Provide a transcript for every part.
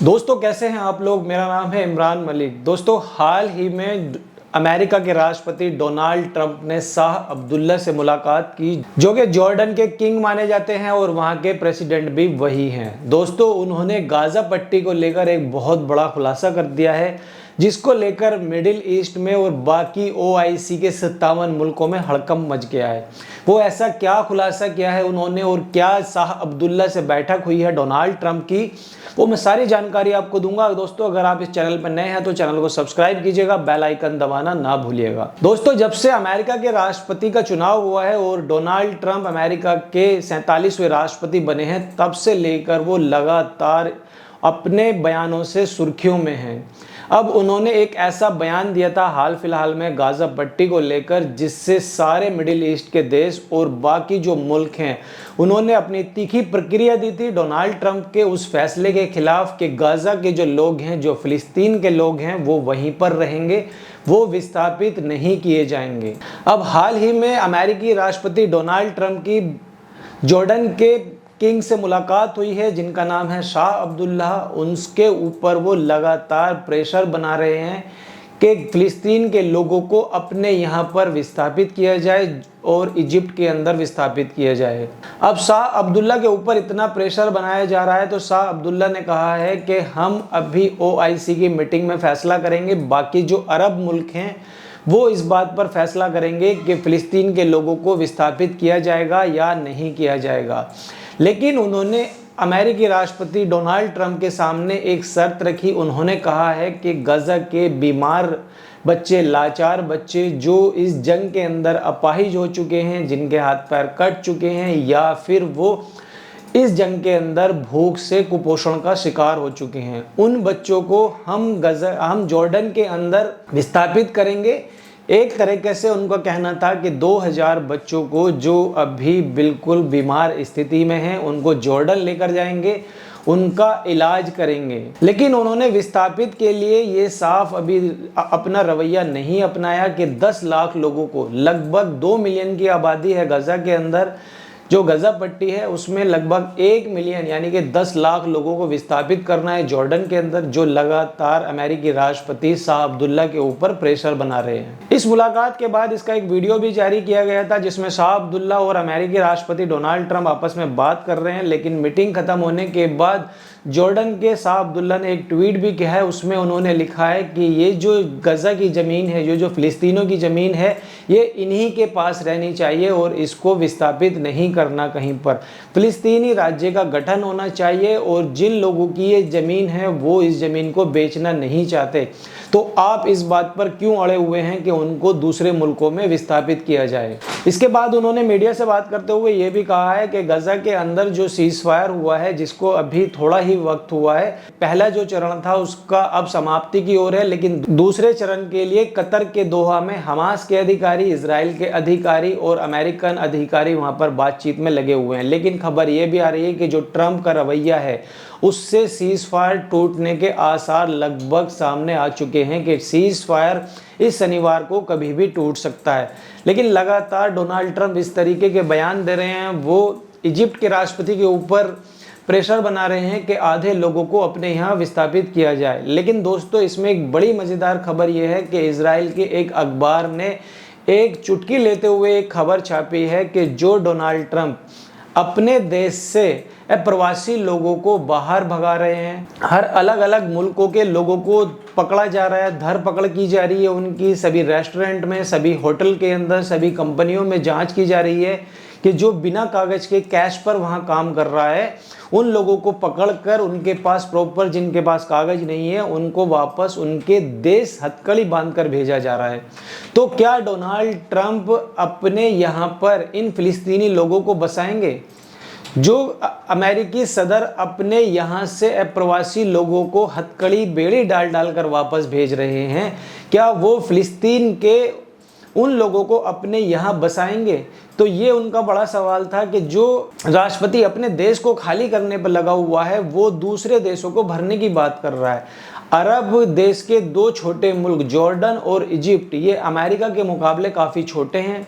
दोस्तों कैसे हैं आप लोग। मेरा नाम है इमरान मलिक। दोस्तों हाल ही में अमेरिका के राष्ट्रपति डोनाल्ड ट्रंप ने शाह अब्दुल्ला से मुलाकात की, जो कि जॉर्डन के किंग माने जाते हैं और वहां के प्रेसिडेंट भी वही हैं। दोस्तों उन्होंने गाजा पट्टी को लेकर एक बहुत बड़ा खुलासा कर दिया है, जिसको लेकर मिडिल ईस्ट में और बाकी ओआईसी के 57 मुल्कों में हड़कंप मच गया है। वो ऐसा क्या खुलासा किया है उन्होंने और क्या शाह अब्दुल्ला से बैठक हुई है डोनाल्ड ट्रंप की, वो मैं सारी जानकारी आपको दूंगा। दोस्तों अगर आप इस चैनल पर नए हैं तो चैनल को सब्सक्राइब कीजिएगा, बेल आइकन दबाना ना भूलिएगा। दोस्तों जब से अमेरिका के राष्ट्रपति का चुनाव हुआ है और डोनाल्ड ट्रंप अमेरिका के 47वें राष्ट्रपति बने हैं, तब से लेकर वो लगातार अपने बयानों से सुर्खियों में हैं। अब उन्होंने एक ऐसा बयान दिया था हाल फिलहाल में गाजा पट्टी को लेकर, जिससे सारे मिडिल ईस्ट के देश और बाकी जो मुल्क हैं उन्होंने अपनी तीखी प्रतिक्रिया दी थी डोनाल्ड ट्रंप के उस फैसले के खिलाफ कि गाजा के जो लोग हैं, जो फिलिस्तीन के लोग हैं, वो वहीं पर रहेंगे, वो विस्थापित नहीं किए जाएंगे। अब हाल ही में अमेरिकी राष्ट्रपति डोनाल्ड ट्रंप की जॉर्डन के किंग से मुलाकात हुई है, जिनका नाम है शाह अब्दुल्ला। उनके ऊपर वो लगातार प्रेशर बना रहे हैं कि फिलिस्तीन के लोगों को अपने यहाँ पर विस्थापित किया जाए और इजिप्ट के अंदर विस्थापित किया जाए। अब शाह अब्दुल्ला के ऊपर इतना प्रेशर बनाया जा रहा है तो शाह अब्दुल्ला ने कहा है कि हम अभी ओआईसी की मीटिंग में फैसला करेंगे, बाकी जो अरब मुल्क हैं वो इस बात पर फैसला करेंगे कि फिलिस्तीन के लोगों को विस्थापित किया जाएगा या नहीं किया जाएगा। लेकिन उन्होंने अमेरिकी राष्ट्रपति डोनाल्ड ट्रंप के सामने एक शर्त रखी। उन्होंने कहा है कि गाजा के बीमार बच्चे, लाचार बच्चे जो इस जंग के अंदर अपाहिज हो चुके हैं, जिनके हाथ पैर कट चुके हैं या फिर वो इस जंग के अंदर भूख से कुपोषण का शिकार हो चुके हैं, उन बच्चों को हम जॉर्डन के अंदर विस्थापित करेंगे। एक तरीके से उनका कहना था कि 2000 बच्चों को जो अभी बिल्कुल बीमार स्थिति में हैं उनको जॉर्डन लेकर जाएंगे, उनका इलाज करेंगे। लेकिन उन्होंने विस्थापित के लिए ये साफ अभी अपना रवैया नहीं अपनाया कि 10 लाख लोगों को, लगभग 2 मिलियन की आबादी है गाजा के अंदर, जो गाजा पट्टी है उसमें लगभग 1 मिलियन यानी कि 10 लाख लोगों को विस्थापित करना है जॉर्डन के अंदर, जो लगातार अमेरिकी राष्ट्रपति शाह अब्दुल्ला के ऊपर प्रेशर बना रहे हैं। इस मुलाकात के बाद इसका एक वीडियो भी जारी किया गया था, जिसमें शाह अब्दुल्ला और अमेरिकी राष्ट्रपति डोनाल्ड ट्रंप आपस में बात कर रहे हैं। लेकिन मीटिंग खत्म होने के बाद जॉर्डन के शाह अब्दुल्ला ने एक ट्वीट भी किया है। उसमें उन्होंने लिखा है कि ये जो गाजा की ज़मीन है, जो फिलिस्तीनों की ज़मीन है, ये इन्हीं के पास रहनी चाहिए और इसको विस्थापित नहीं करना कहीं पर। फिलिस्तीनी राज्य का गठन होना चाहिए और जिन लोगों की ये ज़मीन है वो इस ज़मीन को बेचना नहीं चाहते, तो आप इस बात पर क्यों अड़े हुए हैं कि उनको दूसरे मुल्कों में विस्थापित किया जाए। इसके बाद उन्होंने मीडिया से बात करते हुए ये भी कहा है कि गाजा के अंदर जो सीज फायर हुआ है, जिसको अभी थोड़ा ही वक्त हुआ है, पहला जो चरण था उसका अब समाप्ति की ओर है, लेकिन दूसरे चरण के लिए कतर के दोहा में हमास के अधिकारी, इजराइल के अधिकारी और अमेरिकन अधिकारी वहां पर बातचीत में लगे हुए हैं। लेकिन खबर यह भी आ रही है कि जो ट्रंप का रवैया है उससे सीज फायर टूटने के आसार लगभग सामने आ चुके हैं कि सीज फायर इस शनिवार को कभी भी टूट सकता है। लेकिन लगातार डोनाल्ड ट्रंप इस तरीके के बयान दे रहे हैं, वो इजिप्ट के राष्ट्रपति के ऊपर प्रेशर बना रहे हैं कि आधे लोगों को अपने यहाँ विस्थापित किया जाए। लेकिन दोस्तों इसमें एक बड़ी मज़ेदार खबर यह है कि इजराइल के एक अखबार ने एक चुटकी लेते हुए एक खबर छापी है कि जो डोनाल्ड ट्रंप अपने देश से प्रवासी लोगों को बाहर भगा रहे हैं, हर अलग अलग मुल्कों के लोगों को पकड़ा जा रहा है, धरपकड़ की जा रही है उनकी, सभी रेस्टोरेंट में, सभी होटल के अंदर, सभी कंपनियों में जांच की जा रही है कि जो बिना कागज के कैश पर वहां काम कर रहा है उन लोगों को पकड़कर उनके पास प्रॉपर, जिनके पास कागज नहीं है, उनको वापस उनके देश हथकड़ी बांधकर भेजा जा रहा है। तो क्या डोनाल्ड ट्रंप अपने यहाँ पर इन फिलिस्तीनी लोगों को बसाएंगे? जो अमेरिकी सदर अपने यहाँ से अप्रवासी लोगों को हथकड़ी बेड़ी डाल डालकर वापस भेज रहे हैं, क्या वो फिलिस्तीन के उन लोगों को अपने यहाँ बसाएंगे? तो ये उनका बड़ा सवाल था कि जो राष्ट्रपति अपने देश को खाली करने पर लगा हुआ है वो दूसरे देशों को भरने की बात कर रहा है। अरब देश के 2 छोटे मुल्क जॉर्डन और इजिप्ट, ये अमेरिका के मुकाबले काफ़ी छोटे हैं।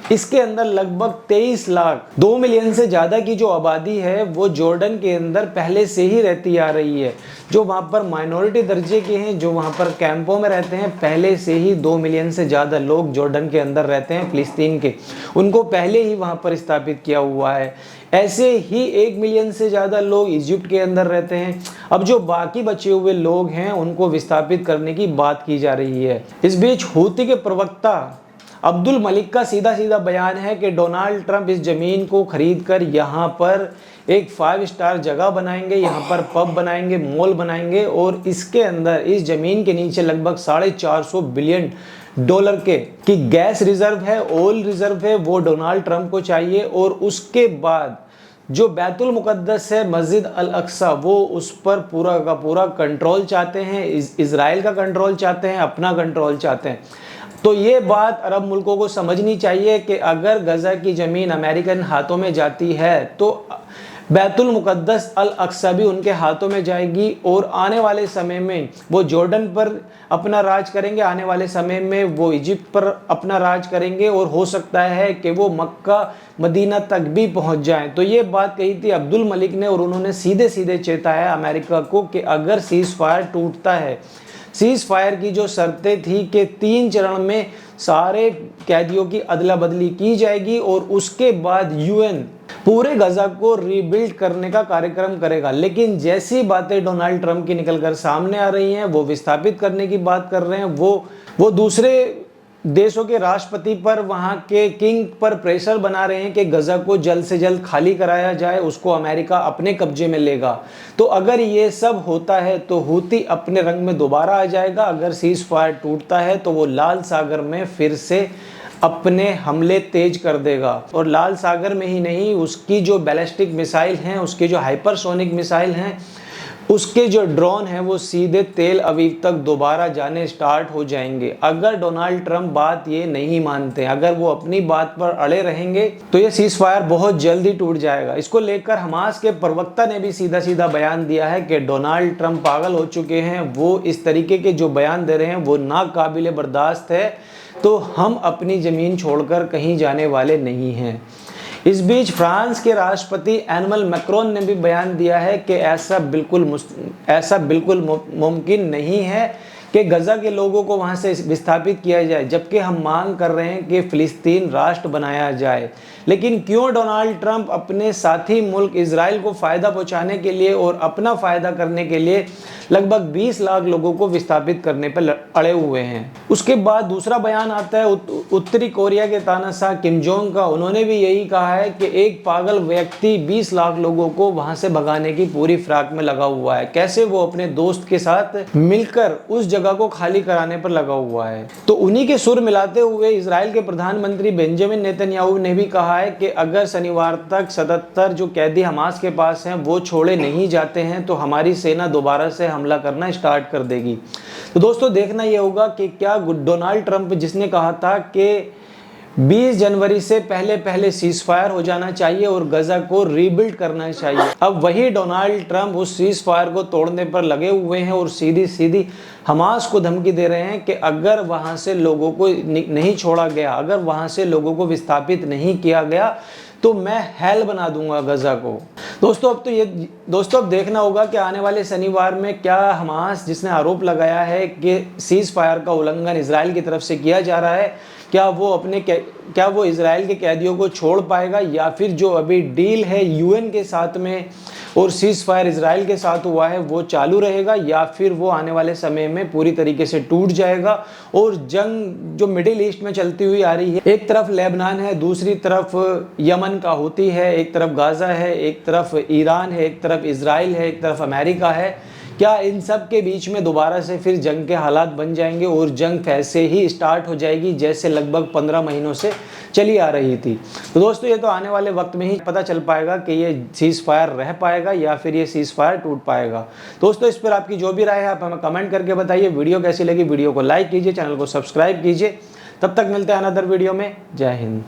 इसके अंदर लगभग 23 लाख 2 मिलियन से ज़्यादा की जो आबादी है वो जॉर्डन के अंदर पहले से ही रहती आ रही है। जो वहाँ पर माइनॉरिटी दर्जे के हैं, जो वहाँ पर कैंपों में रहते हैं, पहले से ही 2 मिलियन से ज़्यादा लोग जॉर्डन के अंदर रहते हैं फ़िलिस्तीन के, उनको पहले ही वहाँ पर स्थापित किया हुआ है। ऐसे ही 1 मिलियन से ज़्यादा लोग इजिप्ट के अंदर रहते हैं। अब जो बाकी बचे हुए लोग हैं उनको विस्थापित करने की बात की जा रही है। इस बीच हूती के प्रवक्ता अब्दुल मलिक का सीधा बयान है कि डोनाल्ड ट्रंप इस ज़मीन को खरीद कर यहाँ पर एक 5 स्टार जगह बनाएंगे, यहाँ पर पब बनाएंगे, मॉल बनाएंगे और इसके अंदर इस ज़मीन के नीचे लगभग $450 बिलियन की गैस रिजर्व है, ऑयल रिजर्व है, वो डोनाल्ड ट्रंप को चाहिए। और उसके बाद जो बैतुल मुक़द्दस है, मस्जिद अल अक्सा, वो उस पर पूरा का पूरा कंट्रोल चाहते हैं, इज़राइल का कंट्रोल चाहते हैं, अपना कंट्रोल चाहते हैं। तो ये बात अरब मुल्कों को समझनी चाहिए कि अगर गज़ा की ज़मीन अमेरिकन हाथों में जाती है तो बैतुल मुक़द्दस अल अक्सा भी उनके हाथों में जाएगी और आने वाले समय में वो जॉर्डन पर अपना राज करेंगे, आने वाले समय में वो इजिप्ट पर अपना राज करेंगे और हो सकता है कि वो मक्का मदीना तक भी पहुंच जाएं। तो ये बात कही थी अब्दुल मलिक ने और उन्होंने सीधे चेताया अमेरिका को कि अगर सीज़ फायर टूटता है, सीज़ फायर की जो शर्तें थी कि 3 चरण में सारे कैदियों की अदला बदली की जाएगी और उसके बाद यूएन पूरे गजा को रीबिल्ड करने का कार्यक्रम करेगा। लेकिन जैसी बातें डोनाल्ड ट्रंप की निकलकर सामने आ रही हैं, वो विस्थापित करने की बात कर रहे हैं, वो दूसरे देशों के राष्ट्रपति पर, वहाँ के किंग पर प्रेशर बना रहे हैं कि गजा को जल्द से जल्द खाली कराया जाए, उसको अमेरिका अपने कब्जे में लेगा। तो अगर ये सब होता है तो हूती अपने रंग में दोबारा आ जाएगा। अगर सीज़ फायर टूटता है तो वो लाल सागर में फिर से अपने हमले तेज कर देगा और लाल सागर में ही नहीं, उसकी जो बैलिस्टिक मिसाइल हैं, उसके जो हाइपरसोनिक मिसाइल हैं, उसके जो ड्रोन हैं, वो सीधे तेल अवीव तक दोबारा जाने स्टार्ट हो जाएंगे। अगर डोनाल्ड ट्रंप बात ये नहीं मानते, अगर वो अपनी बात पर अड़े रहेंगे तो ये सीज़ फायर बहुत जल्दी टूट जाएगा। इसको लेकर हमास के प्रवक्ता ने भी सीधा बयान दिया है कि डोनाल्ड ट्रंप पागल हो चुके हैं, वो इस तरीके के जो बयान दे रहे हैं वो नाकाबिले बर्दाश्त है, तो हम अपनी ज़मीन छोड़कर कहीं जाने वाले नहीं हैं। इस बीच फ्रांस के राष्ट्रपति एनुअल मैक्रोन ने भी बयान दिया है कि ऐसा बिल्कुल मुमकिन नहीं है कि गजा के लोगों को वहां से विस्थापित किया जाए, जबकि हम मांग कर रहे हैं कि फ़िलिस्तीन राष्ट्र बनाया जाए। लेकिन क्यों डोनाल्ड ट्रंप अपने साथी मुल्क इजराइल को फ़ायदा पहुंचाने के लिए और अपना फ़ायदा करने के लिए लगभग 20 लाख लोगों को विस्थापित करने पर अड़े हुए हैं। उसके बाद दूसरा बयान आता है उत्तरी कोरिया के तानाशाह किम जोंग का। उन्होंने भी यही कहा है कि एक पागल व्यक्ति 20 लाख लोगों को वहां से भगाने की पूरी फिराक में लगा हुआ है। कैसे? वो अपने दोस्त के साथ मिलकर उस जगह को खाली कराने पर लगा हुआ है। तो उन्हीं के सुर मिलाते हुए इजराइल के प्रधानमंत्री बेंजामिन नेतन्याहू ने भी कहा है कि अगर शनिवार तक 77 जो कैदी हमास के पास हैं वो छोड़े नहीं जाते हैं तो हमारी सेना दोबारा से हमला करना स्टार्ट कर देगी। तो दोस्तों देखना ये होगा कि क्या डोनाल्ड ट्रंप जिसने कहा था कि 20 जनवरी से पहले सीज़ फायर हो जाना चाहिए और गजा को रीबिल्ड करना चाहिए, अब वही डोनाल्ड ट्रंप उस सीज़ फायर को तोड़ने पर लगे हुए हैं और सीधी हमास को धमकी दे रहे हैं कि अगर वहां से लोगों को नहीं छोड़ा गया, अगर वहां से लोगों को विस्थापित नहीं किया गया तो मैं हेल बना दूंगा गजा को। दोस्तों अब देखना होगा कि आने वाले शनिवार में क्या हमास जिसने आरोप लगाया है कि सीज़ फायर का उल्लंघन इजराइल की तरफ से किया जा रहा है, क्या वो इजराइल के कैदियों को छोड़ पाएगा, या फिर जो अभी डील है यूएन के साथ में और सीज़ फायर इजराइल के साथ हुआ है वो चालू रहेगा, या फिर वो आने वाले समय में पूरी तरीके से टूट जाएगा और जंग जो मिडिल ईस्ट में चलती हुई आ रही है, एक तरफ लेबनान है, दूसरी तरफ यमन का हूती है, एक तरफ गाज़ा है, एक तरफ ईरान है, एक तरफ इजराइल है, एक तरफ अमेरिका है, क्या इन सब के बीच में दोबारा से फिर जंग के हालात बन जाएंगे और जंग ऐसे ही स्टार्ट हो जाएगी जैसे लगभग 15 महीनों से चली आ रही थी। तो दोस्तों ये तो आने वाले वक्त में ही पता चल पाएगा कि ये सीज़ फायर रह पाएगा या फिर ये सीज़ फायर टूट पाएगा। दोस्तों इस पर आपकी जो भी राय है आप हमें कमेंट करके बताइए। वीडियो कैसी लगी वीडियो को लाइक कीजिए, चैनल को सब्सक्राइब कीजिए। तब तक मिलते हैं अनदर वीडियो में। जय हिंद।